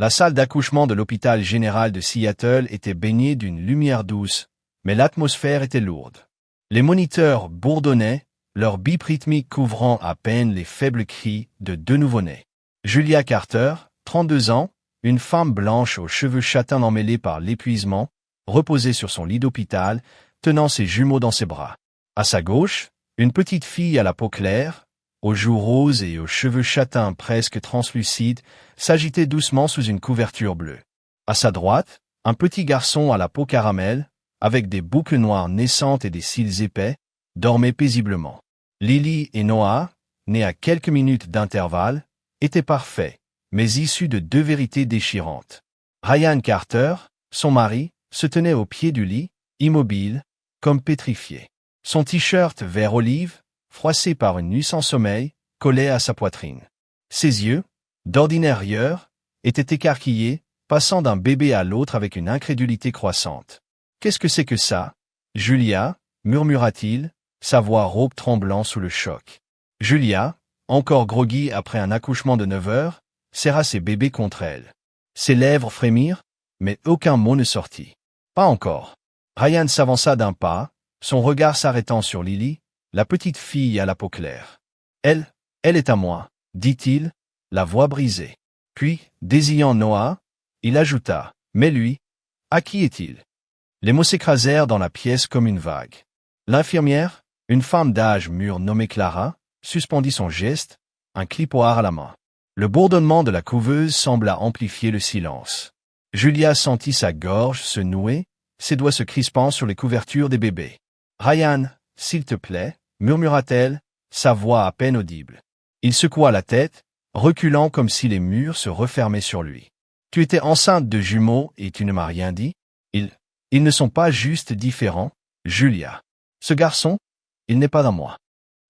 La salle d'accouchement de l'hôpital général de Seattle était baignée d'une lumière douce, mais l'atmosphère était lourde. Les moniteurs bourdonnaient, leur bip rythmique couvrant à peine les faibles cris de deux nouveau-nés. Julia Carter, 32 ans, une femme blanche aux cheveux châtains emmêlés par l'épuisement, reposait sur son lit d'hôpital, tenant ses jumeaux dans ses bras. À sa gauche, une petite fille à la peau claire, aux joues roses et aux cheveux châtains presque translucides, s'agitait doucement sous une couverture bleue. À sa droite, un petit garçon à la peau caramel, avec des boucles noires naissantes et des cils épais, dormait paisiblement. Lily et Noah, nés à quelques minutes d'intervalle, étaient parfaits, mais issus de deux vérités déchirantes. Ryan Carter, son mari, se tenait au pied du lit, immobile, comme pétrifié. Son t-shirt vert olive, froissé par une nuit sans sommeil, collait à sa poitrine. Ses yeux, d'ordinaire rieurs, étaient écarquillés, passant d'un bébé à l'autre avec une incrédulité croissante. « Qu'est-ce que c'est que ça, Julia ?» murmura-t-il, sa voix rauque tremblant sous le choc. Julia, encore groggy après un accouchement de 9 heures, serra ses bébés contre elle. Ses lèvres frémirent, mais aucun mot ne sortit. Pas encore. Ryan s'avança d'un pas, son regard s'arrêtant sur Lily, la petite fille à la peau claire. « Elle est à moi, » dit-il, la voix brisée. Puis, désignant Noah, il ajouta, « Mais lui, à qui est-il » Les mots s'écrasèrent dans la pièce comme une vague. L'infirmière, une femme d'âge mûr nommée Clara, suspendit son geste, un clipoir à la main. Le bourdonnement de la couveuse sembla amplifier le silence. Julia sentit sa gorge se nouer, ses doigts se crispant sur les couvertures des bébés. « Ryan, s'il te plaît, » murmura-t-elle, sa voix à peine audible. Il secoua la tête, reculant comme si les murs se refermaient sur lui. « Tu étais enceinte de jumeaux et tu ne m'as rien dit ? Ils ne sont pas juste différents, Julia. Ce garçon, il n'est pas dans moi. »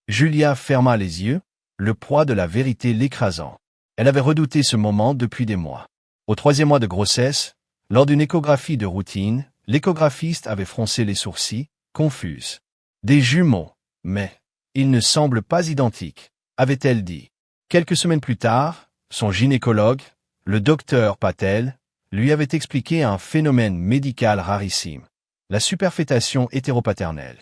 Julia ferma les yeux, le poids de la vérité l'écrasant. Elle avait redouté ce moment depuis des mois. Au 3e mois de grossesse, lors d'une échographie de routine, l'échographiste avait froncé les sourcils, confuse. « Des jumeaux, mais ils ne semblent pas identiques, » avait-elle dit. Quelques semaines plus tard, son gynécologue, le docteur Patel, lui avait expliqué un phénomène médical rarissime, la superfétation hétéropaternelle.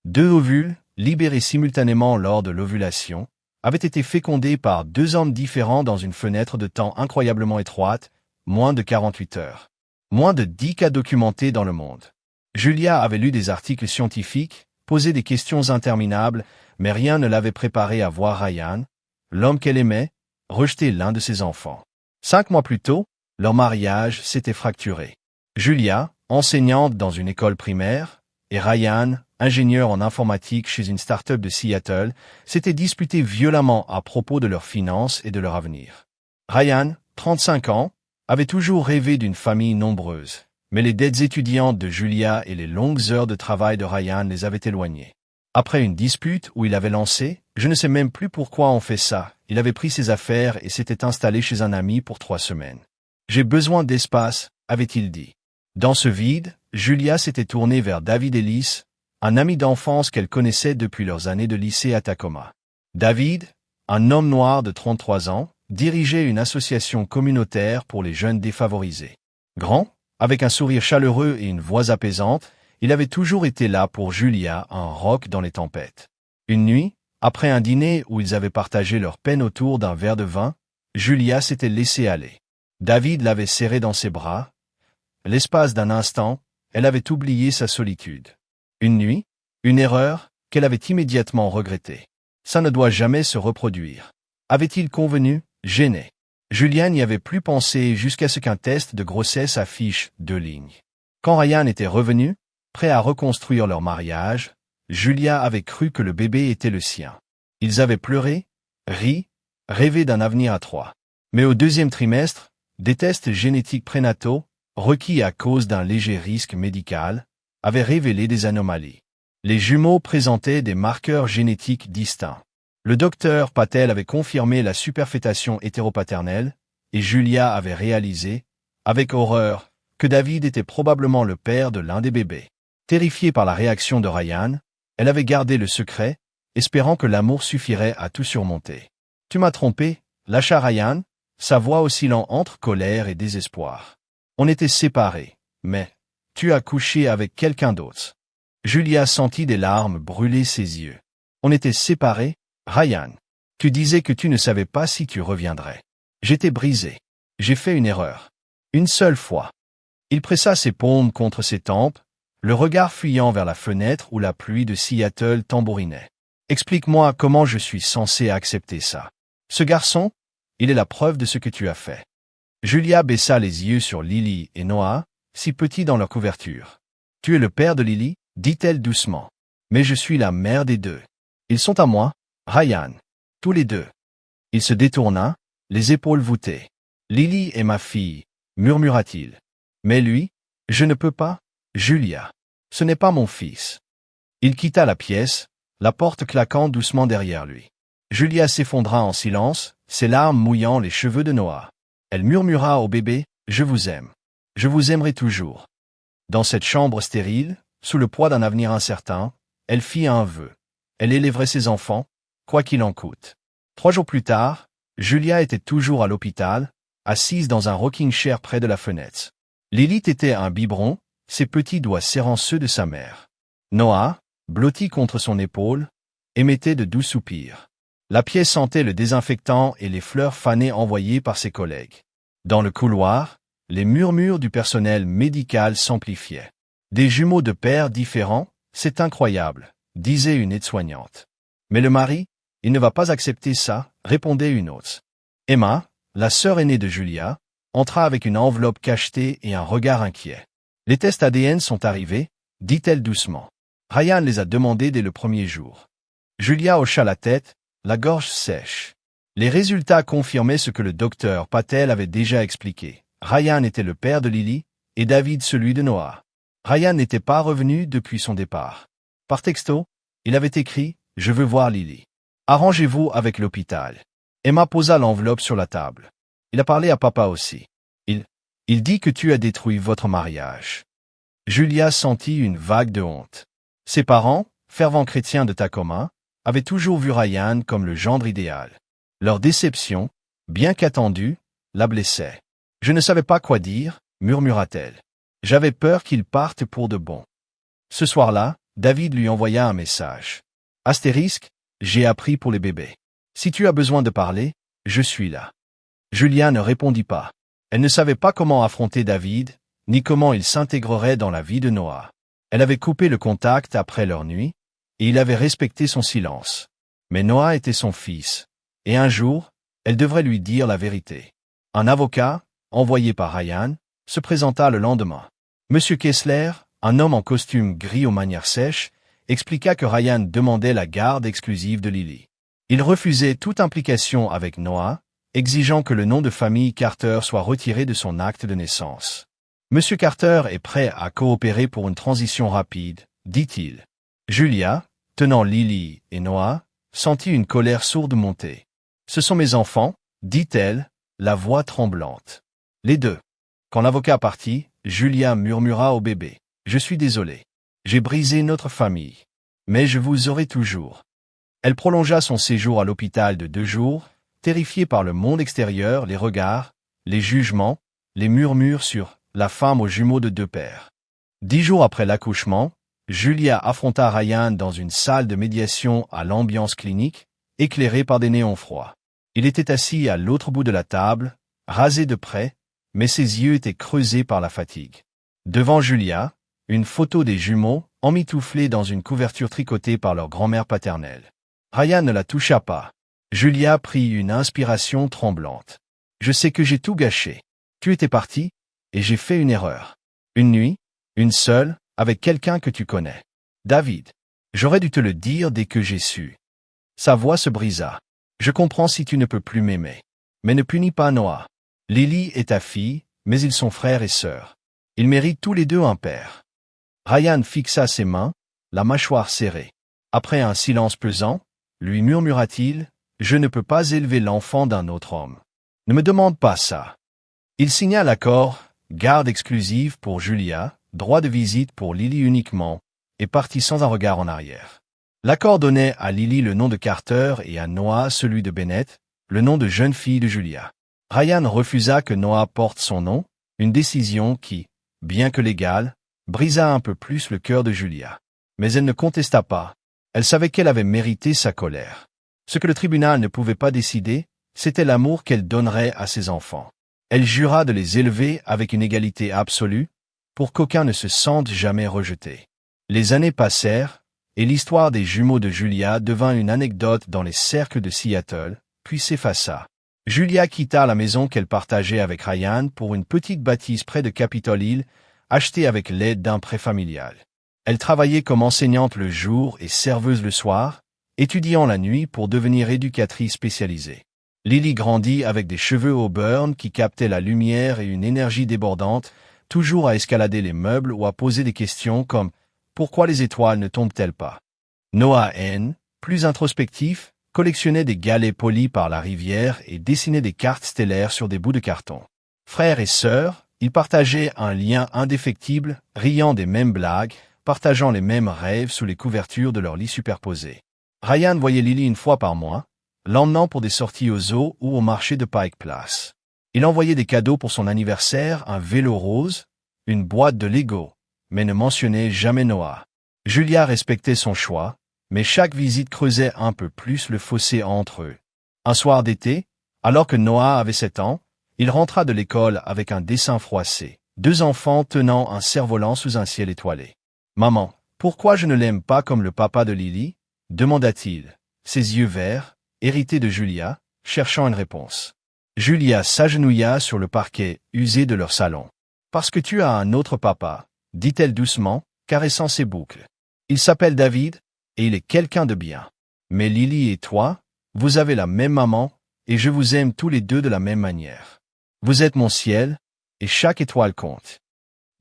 2 ovules, libérés simultanément lors de l'ovulation, avaient été fécondés par 2 hommes différents dans une fenêtre de temps incroyablement étroite, moins de 48 heures. Moins de 10 cas documentés dans le monde. Julia avait lu des articles scientifiques, posé des questions interminables, mais rien ne l'avait préparée à voir Ryan, l'homme qu'elle aimait, rejeter l'un de ses enfants. 5 mois plus tôt, leur mariage s'était fracturé. Julia, enseignante dans une école primaire, et Ryan, ingénieur en informatique chez une start-up de Seattle, s'étaient disputés violemment à propos de leurs finances et de leur avenir. Ryan, 35 ans, avait toujours rêvé d'une famille nombreuse, mais les dettes étudiantes de Julia et les longues heures de travail de Ryan les avaient éloignés. Après une dispute où il avait lancé « Je ne sais même plus pourquoi on fait ça », il avait pris ses affaires et s'était installé chez un ami pour 3 semaines. « J'ai besoin d'espace », avait-il dit. Dans ce vide, Julia s'était tournée vers David Ellis, un ami d'enfance qu'elle connaissait depuis leurs années de lycée à Tacoma. David, un homme noir de 33 ans, dirigeait une association communautaire pour les jeunes défavorisés. Grand, avec un sourire chaleureux et une voix apaisante, il avait toujours été là pour Julia, un roc dans les tempêtes. Une nuit, après un dîner où ils avaient partagé leur peine autour d'un verre de vin, Julia s'était laissée aller. David l'avait serrée dans ses bras. L'espace d'un instant, elle avait oublié sa solitude. Une nuit, une erreur, qu'elle avait immédiatement regrettée. Ça ne doit jamais se reproduire. Avait-il convenu, gêné. Julia n'y avait plus pensé jusqu'à ce qu'un test de grossesse affiche 2 lignes. Quand Ryan était revenu, prêt à reconstruire leur mariage, Julia avait cru que le bébé était le sien. Ils avaient pleuré, ri, rêvé d'un avenir à 3. Mais au 2e trimestre, des tests génétiques prénataux, requis à cause d'un léger risque médical, avaient révélé des anomalies. Les jumeaux présentaient des marqueurs génétiques distincts. Le docteur Patel avait confirmé la superfétation hétéropaternelle, et Julia avait réalisé, avec horreur, que David était probablement le père de l'un des bébés. Terrifiée par la réaction de Ryan, elle avait gardé le secret, espérant que l'amour suffirait à tout surmonter. « Tu m'as trompé, lâcha Ryan, sa voix oscillant entre colère et désespoir. On était séparés, mais tu as couché avec quelqu'un d'autre. Julia sentit des larmes brûler ses yeux. On était séparés, Ryan. Tu disais que tu ne savais pas si tu reviendrais. J'étais brisé. J'ai fait une erreur. Une seule fois. Il pressa ses paumes contre ses tempes, le regard fuyant vers la fenêtre où la pluie de Seattle tambourinait. Explique-moi comment je suis censé accepter ça. Ce garçon, il est la preuve de ce que tu as fait. Julia baissa les yeux sur Lily et Noah, si petits dans leur couverture. Tu es le père de Lily, dit-elle doucement. Mais je suis la mère des deux. Ils sont à moi, Ryan. Tous les deux. Il se détourna, les épaules voûtées. Lily est ma fille, murmura-t-il. Mais lui, je ne peux pas, Julia. Ce n'est pas mon fils. Il quitta la pièce, la porte claquant doucement derrière lui. Julia s'effondra en silence, ses larmes mouillant les cheveux de Noah. Elle murmura au bébé, « Je vous aime. Je vous aimerai toujours. » Dans cette chambre stérile, sous le poids d'un avenir incertain, elle fit un vœu. Elle élèverait ses enfants, quoi qu'il en coûte. 3 jours plus tard, Julia était toujours à l'hôpital, assise dans un rocking chair près de la fenêtre. Lily était un biberon, ses petits doigts serrant ceux de sa mère. Noah, blotti contre son épaule, émettait de doux soupirs. La pièce sentait le désinfectant et les fleurs fanées envoyées par ses collègues. Dans le couloir, les murmures du personnel médical s'amplifiaient. Des jumeaux de pères différents, c'est incroyable, disait une aide-soignante. Mais le mari, il ne va pas accepter ça, répondait une autre. Emma, la sœur aînée de Julia, entra avec une enveloppe cachetée et un regard inquiet. Les tests ADN sont arrivés, dit-elle doucement. Ryan les a demandés dès le premier jour. Julia hocha la tête, la gorge sèche. Les résultats confirmaient ce que le docteur Patel avait déjà expliqué. Ryan était le père de Lily, et David celui de Noah. Ryan n'était pas revenu depuis son départ. Par texto, il avait écrit « Je veux voir Lily. Arrangez-vous avec l'hôpital. » Emma posa l'enveloppe sur la table. Il a parlé à papa aussi. Il dit que tu as détruit votre mariage. Julia sentit une vague de honte. Ses parents, fervents chrétiens de Tacoma, avaient toujours vu Ryan comme le gendre idéal. Leur déception, bien qu'attendue, la blessait. « Je ne savais pas quoi dire, » murmura-t-elle. « J'avais peur qu'il parte pour de bon. » Ce soir-là, David lui envoya un message. « Astérisque, j'ai appris pour les bébés. Si tu as besoin de parler, je suis là. » Julia ne répondit pas. Elle ne savait pas comment affronter David, ni comment il s'intégrerait dans la vie de Noah. Elle avait coupé le contact après leur nuit, et il avait respecté son silence. Mais Noah était son fils, et un jour, elle devrait lui dire la vérité. Un avocat, envoyé par Ryan, se présenta le lendemain. Monsieur Kessler, un homme en costume gris aux manières sèches, expliqua que Ryan demandait la garde exclusive de Lily. Il refusait toute implication avec Noah, exigeant que le nom de famille Carter soit retiré de son acte de naissance. Monsieur Carter est prêt à coopérer pour une transition rapide, dit-il. Julia, tenant Lily et Noah, sentit une colère sourde monter. Ce sont mes enfants, dit-elle, la voix tremblante. Les deux. Quand l'avocat partit, Julia murmura au bébé. Je suis désolée. J'ai brisé notre famille. Mais je vous aurai toujours. Elle prolongea son séjour à l'hôpital de 2 jours, terrifiée par le monde extérieur, les regards, les jugements, les murmures sur la femme aux jumeaux de 2 pères. 10 jours après l'accouchement, Julia affronta Ryan dans une salle de médiation à l'ambiance clinique, éclairée par des néons froids. Il était assis à l'autre bout de la table, rasé de près, mais ses yeux étaient creusés par la fatigue. Devant Julia, une photo des jumeaux, emmitouflés dans une couverture tricotée par leur grand-mère paternelle. Ryan ne la toucha pas. Julia prit une inspiration tremblante. « Je sais que j'ai tout gâché. Tu étais parti, et j'ai fait une erreur. Une nuit, une seule, avec quelqu'un que tu connais. David. J'aurais dû te le dire dès que j'ai su. » Sa voix se brisa. « Je comprends si tu ne peux plus m'aimer. Mais ne punis pas Noah. Lily est ta fille, mais ils sont frères et sœurs. Ils méritent tous les deux un père. » Ryan fixa ses mains, la mâchoire serrée. Après un silence pesant, lui murmura-t-il, « Je ne peux pas élever l'enfant d'un autre homme. Ne me demande pas ça. » Il signa l'accord, garde exclusive pour Julia, droit de visite pour Lily uniquement, et partit sans un regard en arrière. L'accord donnait à Lily le nom de Carter et à Noah celui de Bennett, le nom de jeune fille de Julia. Ryan refusa que Noah porte son nom, une décision qui, bien que légale, brisa un peu plus le cœur de Julia. Mais elle ne contesta pas. Elle savait qu'elle avait mérité sa colère. Ce que le tribunal ne pouvait pas décider, c'était l'amour qu'elle donnerait à ses enfants. Elle jura de les élever avec une égalité absolue, pour qu'aucun ne se sente jamais rejeté. Les années passèrent, et l'histoire des jumeaux de Julia devint une anecdote dans les cercles de Seattle, puis s'effaça. Julia quitta la maison qu'elle partageait avec Ryan pour une petite bâtisse près de Capitol Hill, achetée avec l'aide d'un prêt familial. Elle travaillait comme enseignante le jour et serveuse le soir, étudiant la nuit pour devenir éducatrice spécialisée. Lily grandit avec des cheveux au burn qui captaient la lumière et une énergie débordante, toujours à escalader les meubles ou à poser des questions comme « Pourquoi les étoiles ne tombent-elles pas ?» Noah N., plus introspectif, collectionnait des galets polis par la rivière et dessinait des cartes stellaires sur des bouts de carton. Frères et sœurs, ils partageaient un lien indéfectible, riant des mêmes blagues, partageant les mêmes rêves sous les couvertures de leurs lits superposés. Ryan voyait Lily une fois par mois, l'emmenant pour des sorties au zoo ou au marché de Pike Place. Il envoyait des cadeaux pour son anniversaire, un vélo rose, une boîte de Lego, mais ne mentionnait jamais Noah. Julia respectait son choix, mais chaque visite creusait un peu plus le fossé entre eux. Un soir d'été, alors que Noah avait 7 ans, il rentra de l'école avec un dessin froissé, 2 enfants tenant un cerf-volant sous un ciel étoilé. « Maman, pourquoi je ne l'aime pas comme le papa de Lily ?» demanda-t-il, ses yeux verts, hérités de Julia, cherchant une réponse. Julia s'agenouilla sur le parquet usé de leur salon. « Parce que tu as un autre papa, » dit-elle doucement, caressant ses boucles. « Il s'appelle David, et il est quelqu'un de bien. Mais Lily et toi, vous avez la même maman, et je vous aime tous les deux de la même manière. Vous êtes mon ciel, et chaque étoile compte. »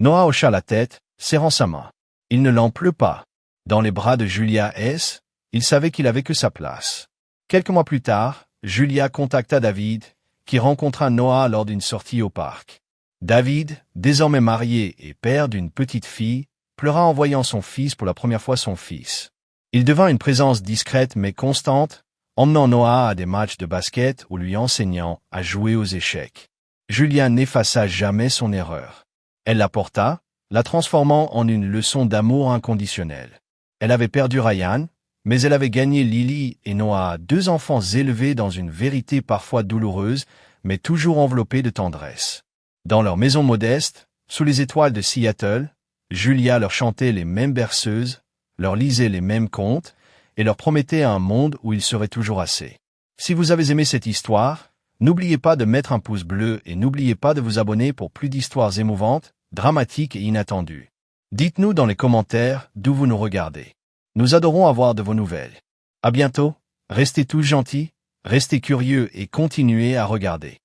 Noah hocha la tête, serrant sa main. Il ne l'en pleut pas. Dans les bras de Julia S., il savait qu'il avait que sa place. Quelques mois plus tard, Julia contacta David, qui rencontra Noah lors d'une sortie au parc. David, désormais marié et père d'une petite fille, pleura en voyant son fils pour la première fois son fils. Il devint une présence discrète mais constante, emmenant Noah à des matchs de basket ou lui enseignant à jouer aux échecs. Julia n'effaça jamais son erreur. Elle la porta, la transformant en une leçon d'amour inconditionnel. Elle avait perdu Ryan, mais elle avait gagné Lily et Noah, 2 enfants élevés dans une vérité parfois douloureuse, mais toujours enveloppée de tendresse. Dans leur maison modeste, sous les étoiles de Seattle, Julia leur chantait les mêmes berceuses, leur lisait les mêmes contes, et leur promettait un monde où il serait toujours assez. Si vous avez aimé cette histoire, n'oubliez pas de mettre un pouce bleu et n'oubliez pas de vous abonner pour plus d'histoires émouvantes, dramatiques et inattendues. Dites-nous dans les commentaires d'où vous nous regardez. Nous adorons avoir de vos nouvelles. À bientôt, restez tous gentils, restez curieux et continuez à regarder.